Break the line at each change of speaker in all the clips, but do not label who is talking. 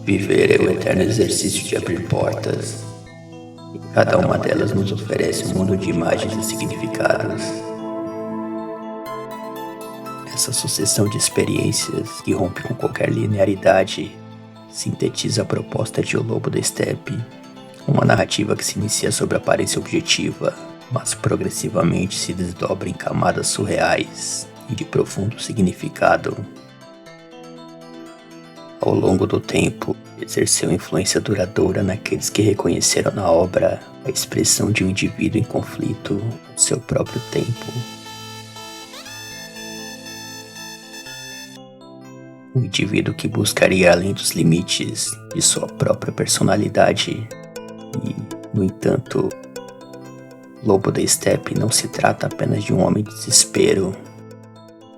Viver é o eterno exercício de abrir portas, e cada uma delas nos oferece um mundo de imagens e significados. Essa sucessão de experiências que rompe com qualquer linearidade sintetiza a proposta de O Lobo da Estepe, uma narrativa que se inicia sobre a aparência objetiva, mas progressivamente se desdobra em camadas surreais e de profundo significado. Ao longo do tempo, exerceu influência duradoura naqueles que reconheceram na obra a expressão de um indivíduo em conflito com seu próprio tempo. Um indivíduo que buscaria além dos limites de sua própria personalidade e, no entanto, Lobo da Estepe não se trata apenas de um homem de desespero.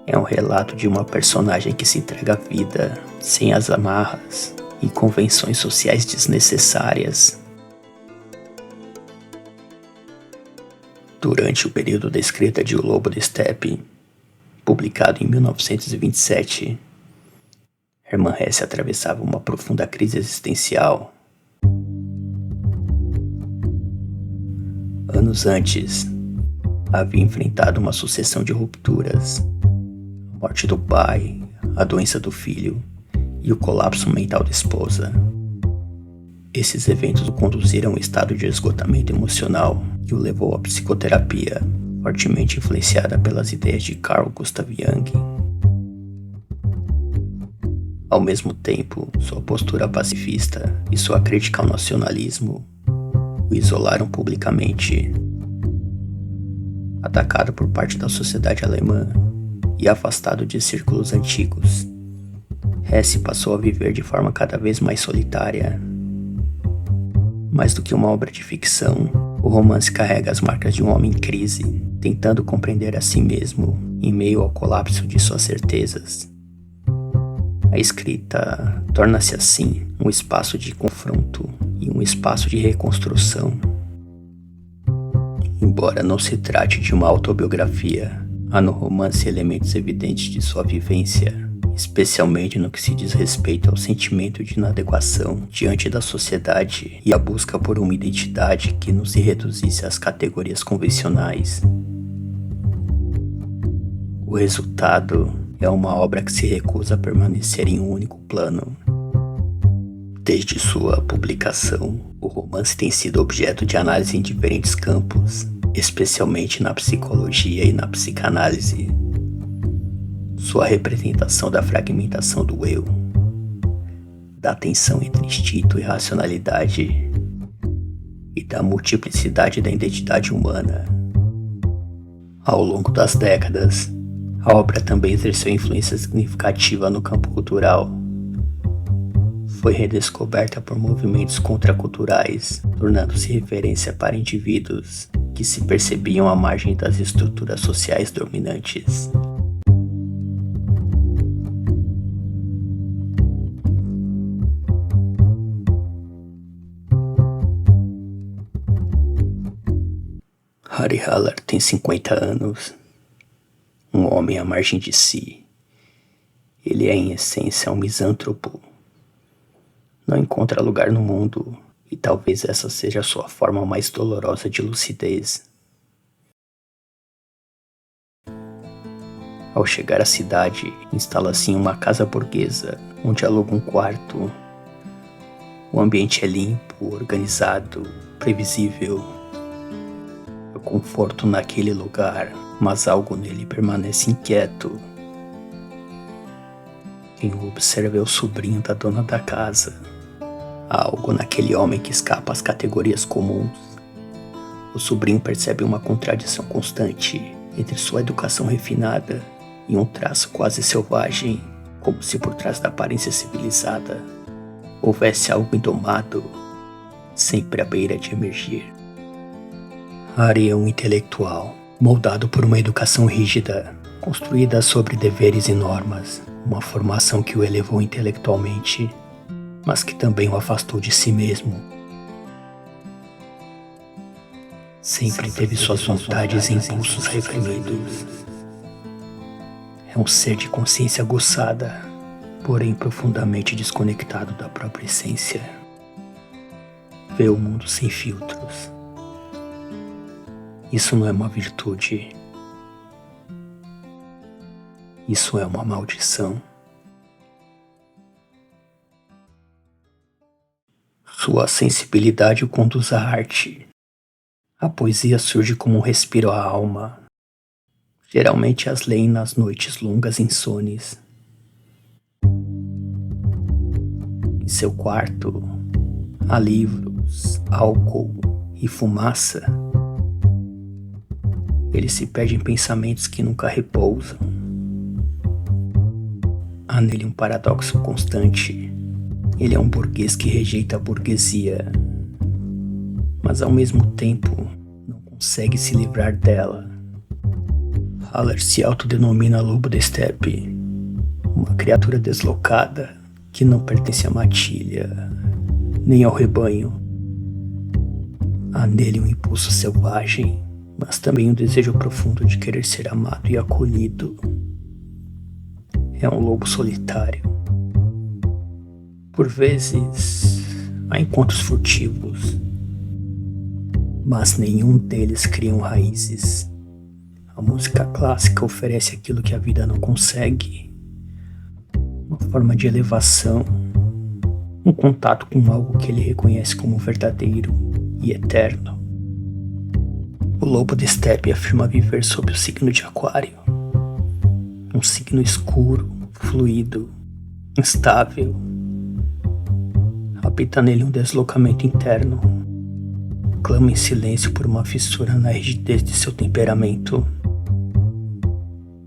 É um relato de uma personagem que se entrega à vida sem as amarras e convenções sociais desnecessárias. Durante o período da escrita de O Lobo da Estepe, publicado em 1927, Hermann Hesse atravessava uma profunda crise existencial. Anos antes, havia enfrentado uma sucessão de rupturas: a morte do pai, a doença do filho e o colapso mental da esposa. Esses eventos o conduziram a um estado de esgotamento emocional que o levou à psicoterapia, fortemente influenciada pelas ideias de Carl Gustav Jung. Ao mesmo tempo, sua postura pacifista e sua crítica ao nacionalismo o isolaram publicamente. Atacado por parte da sociedade alemã e afastado de círculos antigos, Hesse passou a viver de forma cada vez mais solitária. Mais do que uma obra de ficção, o romance carrega as marcas de um homem em crise, tentando compreender a si mesmo em meio ao colapso de suas certezas. A escrita torna-se assim um espaço de confronto e um espaço de reconstrução. Embora não se trate de uma autobiografia, há no romance elementos evidentes de sua vivência, especialmente no que se diz respeito ao sentimento de inadequação diante da sociedade e a busca por uma identidade que não se reduzisse às categorias convencionais. O resultado é uma obra que se recusa a permanecer em um único plano. Desde sua publicação, o romance tem sido objeto de análise em diferentes campos, especialmente na psicologia e na psicanálise. Sua representação da fragmentação do eu, da tensão entre instinto e racionalidade e da multiplicidade da identidade humana. Ao longo das décadas, a obra também exerceu influência significativa no campo cultural. Foi redescoberta por movimentos contraculturais, tornando-se referência para indivíduos que se percebiam à margem das estruturas sociais dominantes. Harry Haller tem 50 anos, um homem à margem de si. Ele é, em essência, um misântropo. Não encontra lugar no mundo, e talvez essa seja a sua forma mais dolorosa de lucidez. Ao chegar à cidade, instala-se em uma casa burguesa, onde aluga um quarto. O ambiente é limpo, organizado, previsível. O conforto naquele lugar, mas algo nele permanece inquieto. Quem o observa é o sobrinho da dona da casa. Há algo naquele homem que escapa às categorias comuns. O sobrinho percebe uma contradição constante entre sua educação refinada e um traço quase selvagem, como se por trás da aparência civilizada houvesse algo indomado, sempre à beira de emergir. Harry é um intelectual, moldado por uma educação rígida, construída sobre deveres e normas, uma formação que o elevou intelectualmente, mas que também o afastou de si mesmo. Sempre teve suas vontades e impulsos reprimidos. É um ser de consciência aguçada, porém profundamente desconectado da própria essência. Vê o mundo sem filtros. Isso não é uma virtude. Isso é uma maldição. Sua sensibilidade o conduz à arte. A poesia surge como um respiro à alma. Geralmente as leem nas noites longas e insones. Em seu quarto, há livros, álcool e fumaça. Ele se perde em pensamentos que nunca repousam. Há nele um paradoxo constante. Ele é um burguês que rejeita a burguesia, mas ao mesmo tempo não consegue se livrar dela. Haller se autodenomina lobo da estepe, uma criatura deslocada que não pertence à matilha, nem ao rebanho. Há nele um impulso selvagem, mas também um desejo profundo de querer ser amado e acolhido. É um lobo solitário. Por vezes, há encontros furtivos, mas nenhum deles criam raízes. A música clássica oferece aquilo que a vida não consegue. Uma forma de elevação, um contato com algo que ele reconhece como verdadeiro e eterno. O lobo da estepe afirma viver sob o signo de Aquário, um signo escuro, fluido, instável. Habita nele um deslocamento interno. Clama em silêncio por uma fissura na rigidez de seu temperamento.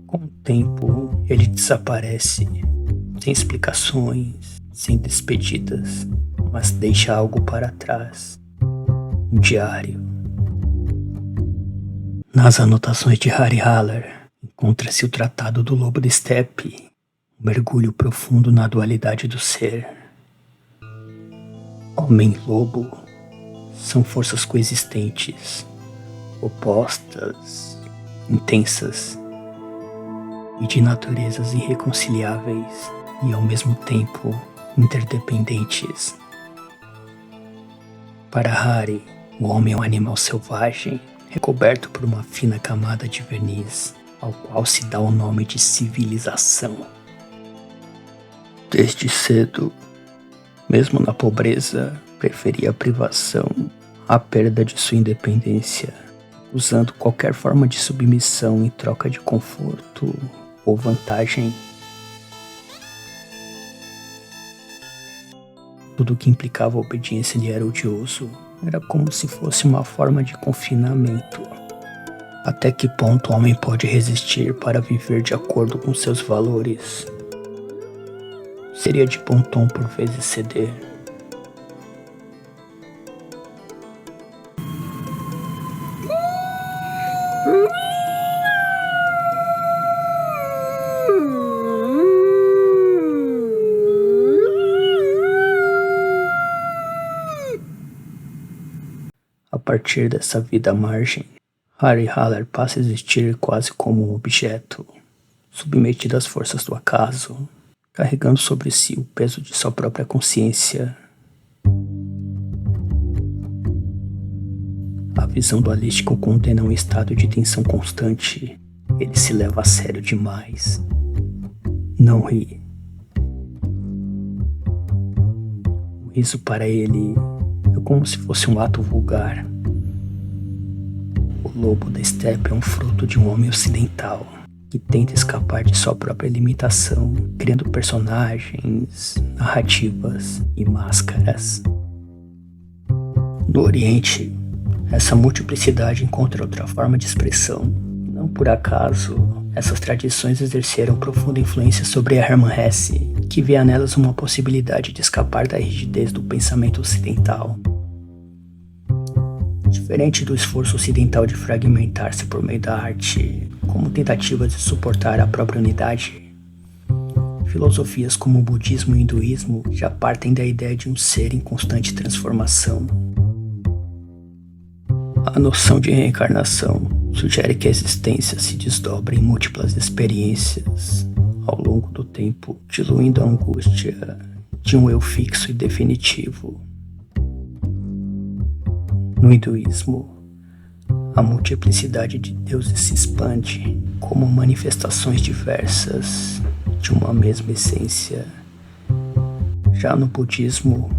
Com o tempo, ele desaparece, sem explicações, sem despedidas, mas deixa algo para trás. Um diário. Nas anotações de Harry Haller, encontra-se o Tratado do Lobo da Estepe, um mergulho profundo na dualidade do ser. Homem e lobo são forças coexistentes, opostas, intensas e de naturezas irreconciliáveis e ao mesmo tempo interdependentes. Para Harry, o homem é um animal selvagem, recoberto por uma fina camada de verniz, ao qual se dá o nome de civilização. Desde cedo, mesmo na pobreza, preferia a privação à perda de sua independência, usando qualquer forma de submissão em troca de conforto ou vantagem. Tudo que implicava obediência lhe era odioso, era como se fosse uma forma de confinamento. Até que ponto o homem pode resistir para viver de acordo com seus valores? Seria de bom tom por vezes ceder. A partir dessa vida à margem, Harry Haller passa a existir quase como um objeto, submetido às forças do acaso, carregando sobre si o peso de sua própria consciência. A visão dualística o condena a um estado de tensão constante. Ele se leva a sério demais. Não ri. O riso para ele é como se fosse um ato vulgar. O lobo da estepe é um fruto de um homem ocidental que tenta escapar de sua própria limitação, criando personagens, narrativas e máscaras. No Oriente, essa multiplicidade encontra outra forma de expressão. Não por acaso, essas tradições exerceram profunda influência sobre Hermann Hesse, que via nelas uma possibilidade de escapar da rigidez do pensamento ocidental. Diferente do esforço ocidental de fragmentar-se por meio da arte, como tentativa de suportar a própria unidade, filosofias como o budismo e o hinduísmo já partem da ideia de um ser em constante transformação. A noção de reencarnação sugere que a existência se desdobra em múltiplas experiências ao longo longo do tempo, diluindo a angústia de um eu fixo e definitivo. No hinduísmo, a multiplicidade de deuses se expande como manifestações diversas de uma mesma essência. Já no budismo,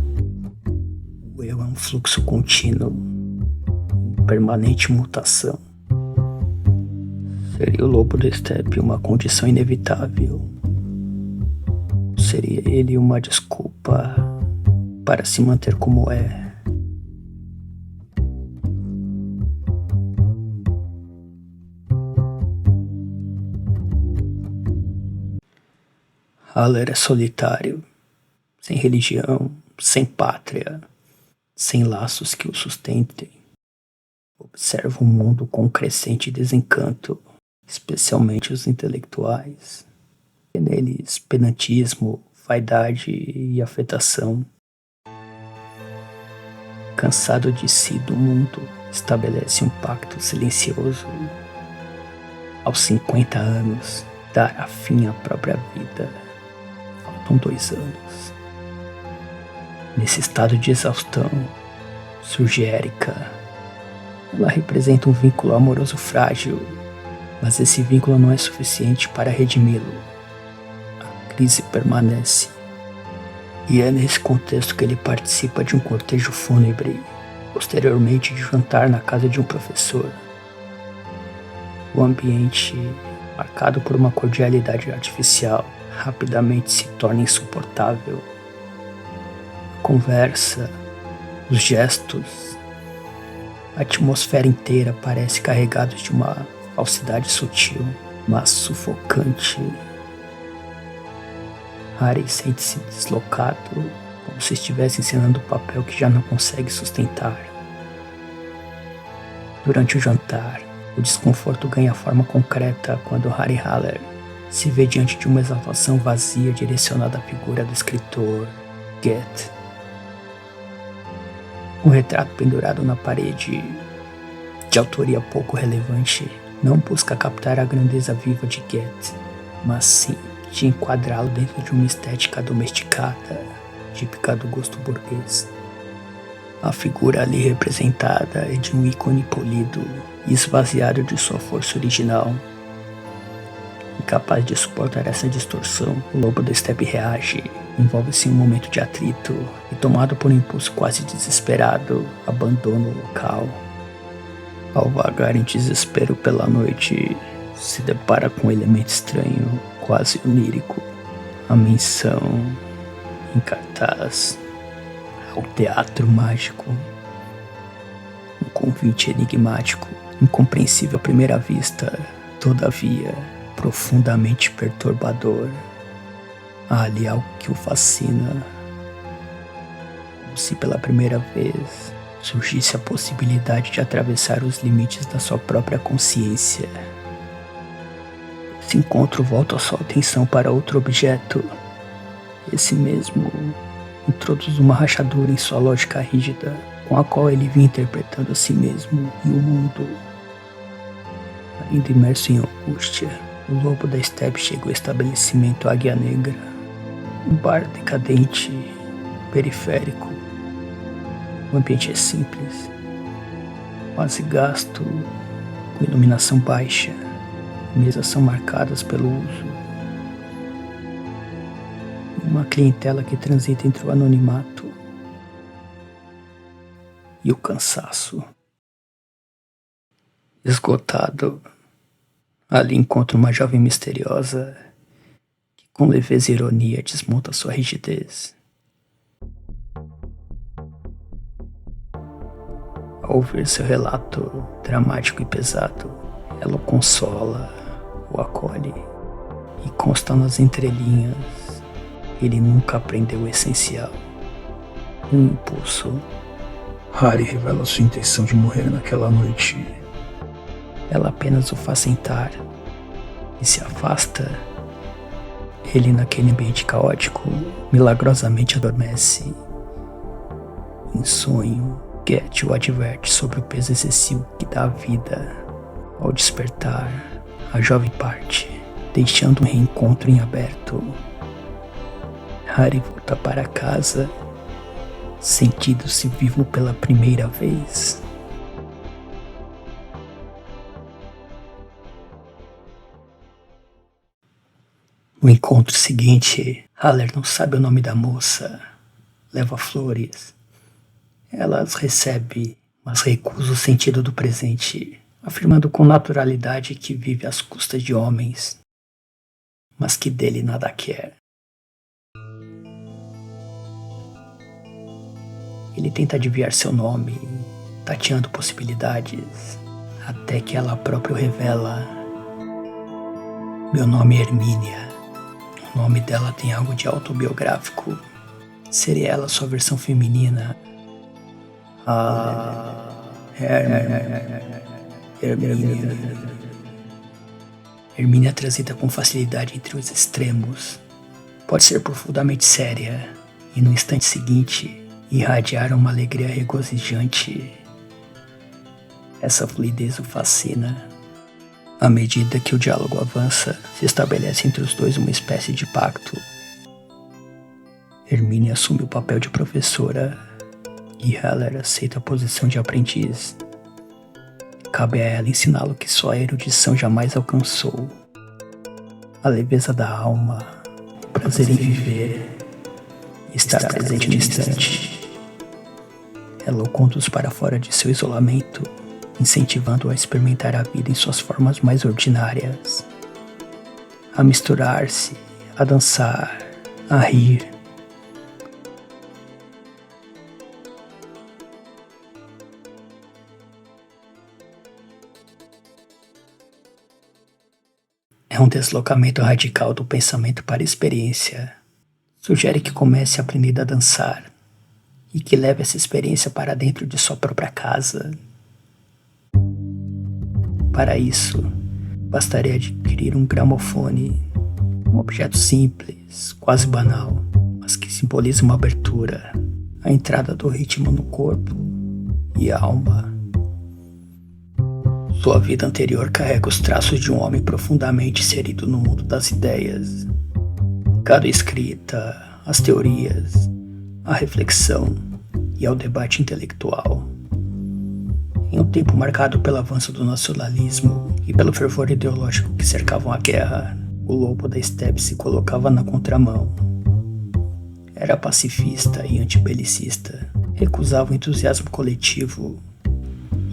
o eu é um fluxo contínuo, em permanente mutação. Seria o lobo da estepe uma condição inevitável? Seria ele uma desculpa para se manter como é? Haller é solitário, sem religião, sem pátria, sem laços que o sustentem. Observa o mundo com crescente desencanto, especialmente os intelectuais. Vê neles pedantismo, vaidade e afetação. Cansado de si do mundo, estabelece um pacto silencioso. Aos 50 anos, dará fim à própria vida. Faltam 2 anos. Nesse estado de exaustão, surge Erika. Ela representa um vínculo amoroso frágil, mas esse vínculo não é suficiente para redimi-lo. A crise permanece. E é nesse contexto que ele participa de um cortejo fúnebre, posteriormente de jantar na casa de um professor. O ambiente, marcado por uma cordialidade artificial, rapidamente se torna insuportável. A conversa, os gestos, a atmosfera inteira parece carregada de uma falsidade sutil, mas sufocante. Harry sente-se deslocado, como se estivesse encenando um papel que já não consegue sustentar. Durante o jantar, o desconforto ganha forma concreta quando Harry Haller se vê diante de uma exaltação vazia direcionada à figura do escritor Goethe. Um retrato pendurado na parede, de autoria pouco relevante, não busca captar a grandeza viva de Goethe, mas sim de enquadrá-lo dentro de uma estética domesticada, típica do gosto burguês. A figura ali representada é de um ícone polido e esvaziado de sua força original. Incapaz de suportar essa distorção, o lobo da estepe reage, envolve-se em um momento de atrito e, tomado por um impulso quase desesperado, abandona o local. Ao vagar em desespero pela noite, se depara com um elemento estranho, quase onírico. A menção em cartaz ao teatro mágico. Um convite enigmático, incompreensível à primeira vista, todavia profundamente perturbador. Há ali algo que o fascina, como se pela primeira vez surgisse a possibilidade de atravessar os limites da sua própria consciência. Esse encontro volta a sua atenção para outro objeto. Esse mesmo introduz uma rachadura em sua lógica rígida, com a qual ele vinha interpretando a si mesmo e o mundo. Ainda imerso em angústia, o lobo da estepe chega ao estabelecimento Águia Negra, um bar decadente, periférico. O ambiente é simples, quase gasto, com iluminação baixa. Mesas são marcadas pelo uso. Uma clientela que transita entre o anonimato e o cansaço. Esgotado, ali encontra uma jovem misteriosa que com leveza e ironia desmonta sua rigidez. Ao ouvir seu relato dramático e pesado, ela o consola, o acolhe e consta nas entrelinhas. Ele nunca aprendeu o essencial. Um impulso. Harry revela sua intenção de morrer naquela noite. Ela apenas o faz sentar e se afasta. Ele, naquele ambiente caótico, milagrosamente adormece. Em sonho, Goethe o adverte sobre o peso excessivo que dá a vida. Ao despertar, a jovem parte, deixando um reencontro em aberto. Harry volta para casa, sentindo-se vivo pela primeira vez. No encontro seguinte, Haller não sabe o nome da moça. Leva flores. Ela as recebe, mas recusa o sentido do presente, afirmando com naturalidade que vive às custas de homens, mas que dele nada quer. Ele tenta adivinhar seu nome, tateando possibilidades, até que ela própria o revela. Meu nome é Hermínia. O nome dela tem algo de autobiográfico. Seria ela sua versão feminina? Hermínia. Hermínia é trazida com facilidade entre os extremos. Pode ser profundamente séria e no instante seguinte irradiar uma alegria regozijante. Essa fluidez o fascina. À medida que o diálogo avança, se estabelece entre os dois uma espécie de pacto. Hermínia assume o papel de professora e Haller aceita a posição de aprendiz. Cabe a ela ensiná-lo que só a erudição jamais alcançou. A leveza da alma, o prazer em viver, estar presente no instante. Ela o conduz para fora de seu isolamento, incentivando-o a experimentar a vida em suas formas mais ordinárias, a misturar-se, a dançar, a rir. É um deslocamento radical do pensamento para a experiência. Sugere que comece a aprender a dançar e que leve essa experiência para dentro de sua própria casa. Para isso, bastaria adquirir um gramofone, um objeto simples, quase banal, mas que simboliza uma abertura, a entrada do ritmo no corpo e alma. Sua vida anterior carrega os traços de um homem profundamente inserido no mundo das ideias, ligado à escrita, às teorias, à reflexão e ao debate intelectual. Em um tempo marcado pelo avanço do nacionalismo e pelo fervor ideológico que cercavam a guerra, o lobo da estepe se colocava na contramão. Era pacifista e antibelicista, recusava o entusiasmo coletivo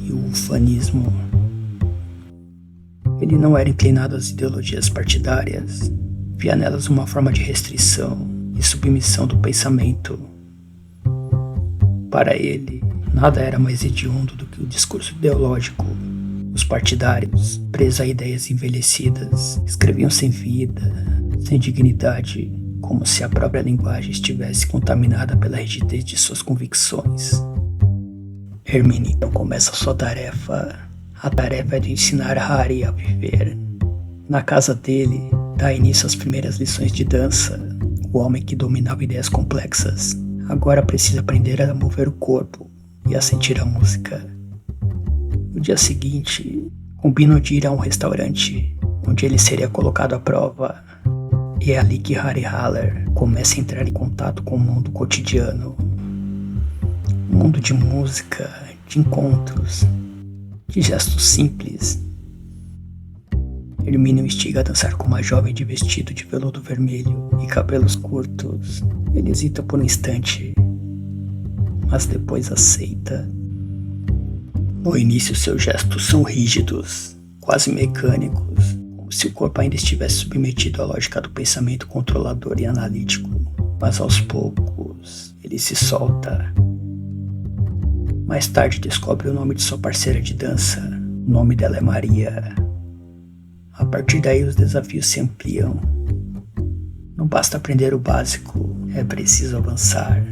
e o ufanismo. Ele não era inclinado às ideologias partidárias, via nelas uma forma de restrição e submissão do pensamento. Para ele, nada era mais hediondo do que o discurso ideológico. Os partidários, presos a ideias envelhecidas, escreviam sem vida, sem dignidade, como se a própria linguagem estivesse contaminada pela rigidez de suas convicções. Hermínia então começa sua tarefa. A tarefa é de ensinar Harry a viver. Na casa dele, dá início às primeiras lições de dança. O homem que dominava ideias complexas agora precisa aprender a mover o corpo e a sentir a música. No dia seguinte, combinam de ir a um restaurante, onde ele seria colocado à prova. E é ali que Harry Haller começa a entrar em contato com o mundo cotidiano. Um mundo de música, de encontros, de gestos simples. Hermínia o instiga a dançar com uma jovem de vestido de veludo vermelho e cabelos curtos. Ele hesita por um instante, mas depois aceita. No início, seus gestos são rígidos, quase mecânicos, como se o corpo ainda estivesse submetido à lógica do pensamento controlador e analítico. Mas aos poucos, ele se solta. Mais tarde descobre o nome de sua parceira de dança. O nome dela é Maria. A partir daí os desafios se ampliam. Não basta aprender o básico, é preciso avançar.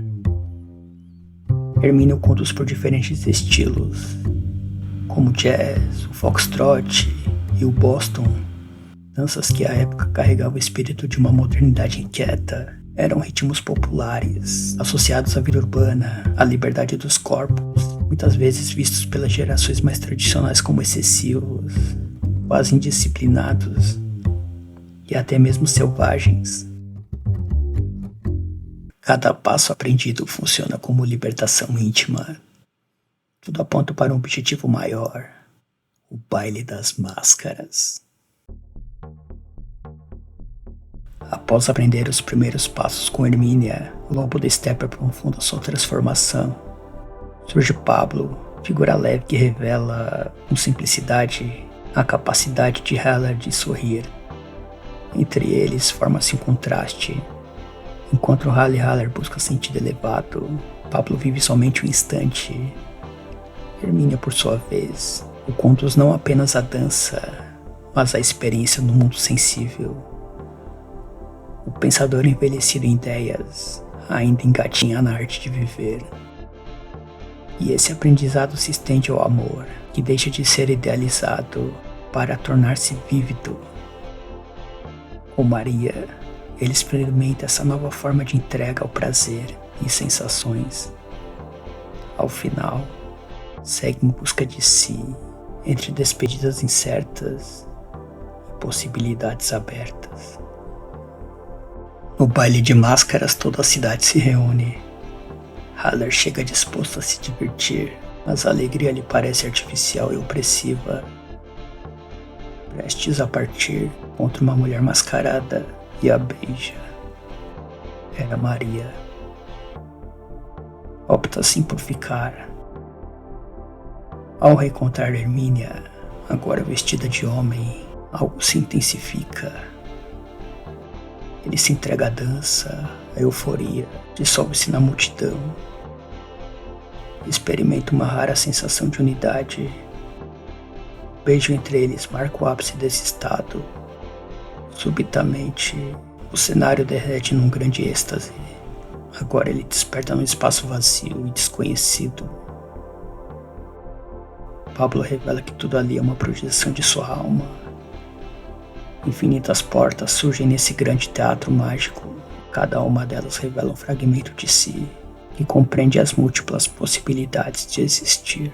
Hermínia o conduz por diferentes estilos, como o jazz, o foxtrot e o boston, danças que à época carregavam o espírito de uma modernidade inquieta. Eram ritmos populares, associados à vida urbana, à liberdade dos corpos, muitas vezes vistos pelas gerações mais tradicionais como excessivos, quase indisciplinados. e até mesmo selvagens. Cada passo aprendido funciona como libertação íntima. Tudo aponta para um objetivo maior: o baile das máscaras. Após aprender os primeiros passos com Hermínia, o lobo da steppe aprofunda sua transformação. Surge Pablo, figura leve que revela com simplicidade a capacidade de Haller de sorrir. Entre eles forma-se um contraste. Enquanto Haller busca sentido elevado, Pablo vive somente o instante. Hermínia, por sua vez, o conduz não apenas à dança, mas à experiência no mundo sensível. O pensador envelhecido em ideias ainda engatinha na arte de viver. E esse aprendizado se estende ao amor, que deixa de ser idealizado para tornar-se vívido. Com Maria, ele experimenta essa nova forma de entrega ao prazer e sensações. Ao final, segue em busca de si, entre despedidas incertas e possibilidades abertas. No baile de máscaras, toda a cidade se reúne. Haller chega disposto a se divertir, mas a alegria lhe parece artificial e opressiva. Prestes a partir, encontra uma mulher mascarada e a beija. Era Maria. Opta assim por ficar. Ao reencontrar Hermínia, agora vestida de homem, algo se intensifica. Ele se entrega à dança, à euforia, dissolve-se na multidão. Experimenta uma rara sensação de unidade. O beijo entre eles marca o ápice desse estado. Subitamente, o cenário derrete num grande êxtase. Agora ele desperta num espaço vazio e desconhecido. Pablo revela que tudo ali é uma projeção de sua alma. Infinitas portas surgem nesse grande teatro mágico. Cada uma delas revela um fragmento de si, que compreende as múltiplas possibilidades de existir.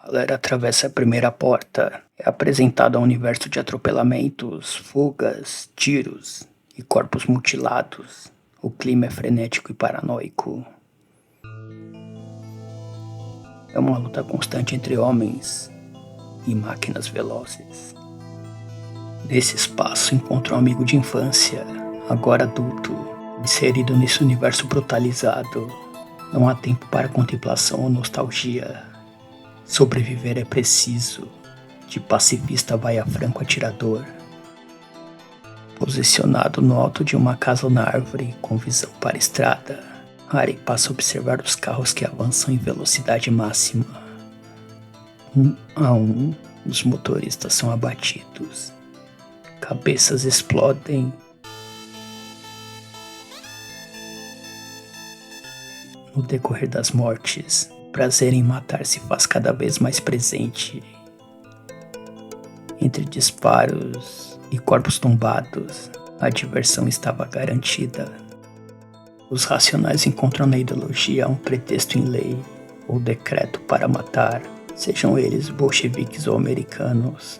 Haller atravessa a primeira porta. É apresentado a um universo de atropelamentos, fugas, tiros e corpos mutilados. O clima é frenético e paranoico. É uma luta constante entre homens e máquinas velozes. Nesse espaço encontra um amigo de infância, agora adulto, inserido nesse universo brutalizado. Não há tempo para contemplação ou nostalgia. Sobreviver é preciso. De pacifista vai a franco atirador. Posicionado no alto de uma casa ou na árvore, com visão para a estrada, Harry passa a observar os carros que avançam em velocidade máxima. Um a um, os motoristas são abatidos. Cabeças explodem. No decorrer das mortes, o prazer em matar se faz cada vez mais presente. Entre disparos e corpos tombados, a diversão estava garantida. Os racionais encontram na ideologia um pretexto em lei ou decreto para matar, sejam eles bolcheviques ou americanos.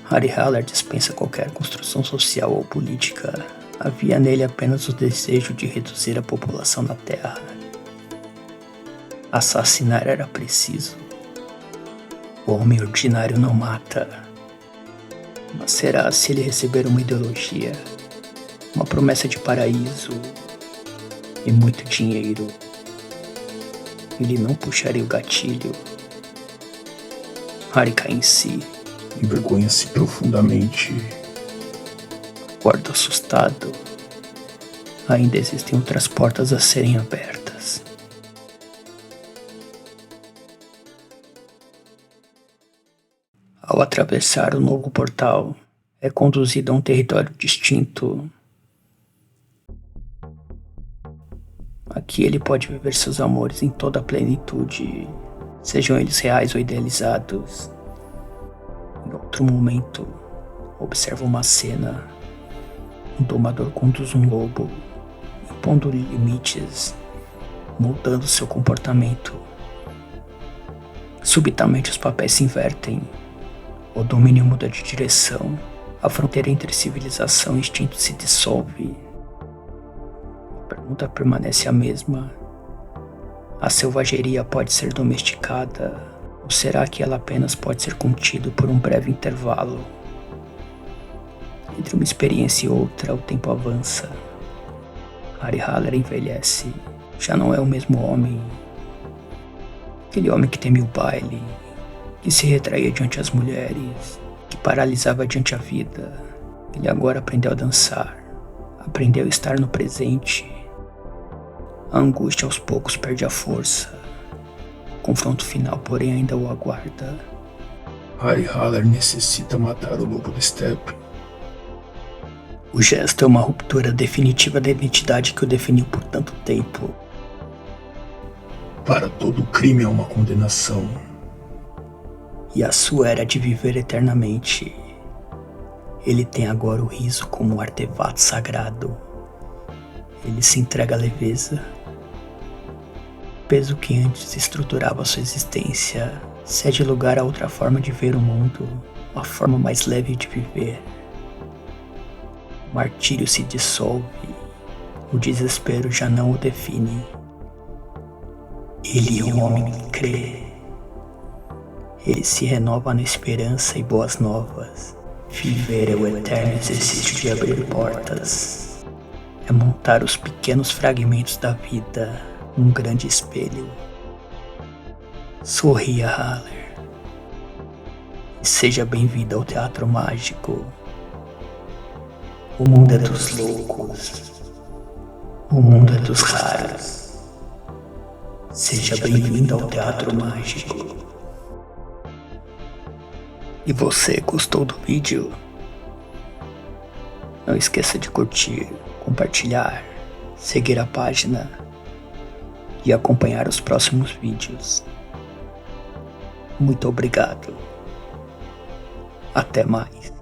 Harry Haller dispensa qualquer construção social ou política. Havia nele apenas o desejo de reduzir a população da Terra. Assassinar era preciso. O homem ordinário não mata. Mas será se ele receber uma ideologia, uma promessa de paraíso e muito dinheiro, ele não puxaria o gatilho? Harry cai em si.
Envergonha-se profundamente.
Acorda assustado. Ainda existem outras portas a serem abertas. Ao atravessar o novo portal, é conduzido a um território distinto. Aqui ele pode viver seus amores em toda a plenitude, sejam eles reais ou idealizados. Em outro momento, observa uma cena. Um domador conduz um lobo, impondo limites. moldando seu comportamento. Subitamente os papéis se invertem, o domínio muda de direção, a fronteira entre civilização e instinto se dissolve. A pergunta permanece a mesma: a selvageria pode ser domesticada, ou será que ela apenas pode ser contida por um breve intervalo? Entre uma experiência e outra, o tempo avança. Harry Haller envelhece, já não é o mesmo homem. Aquele homem que temia o baile, que se retraía diante as mulheres, que paralisava diante a vida. Ele agora aprendeu a dançar, aprendeu a estar no presente. A angústia aos poucos perde a força. O confronto final, porém, ainda o aguarda.
Harry Haller necessita matar o lobo do steppe.
O gesto é uma ruptura definitiva da identidade que o definiu por tanto tempo.
Para todo crime há uma condenação.
E a sua era de viver eternamente. Ele tem agora o riso como um artefato sagrado. Ele se entrega à leveza. O peso que antes estruturava sua existência cede lugar a outra forma de ver o mundo, uma forma mais leve de viver. O martírio se dissolve, o desespero já não o define. Ele é um homem que crê. Ele se renova na esperança e boas novas. Viver é o eterno exercício de abrir portas. É montar os pequenos fragmentos da vida num grande espelho. Sorria, Haller. E seja bem-vindo ao teatro mágico. O mundo é dos loucos. O mundo é dos raros. Seja bem-vindo ao teatro mágico. E você gostou do vídeo? Não esqueça de curtir, compartilhar, seguir a página e acompanhar os próximos vídeos. Muito obrigado. Até mais.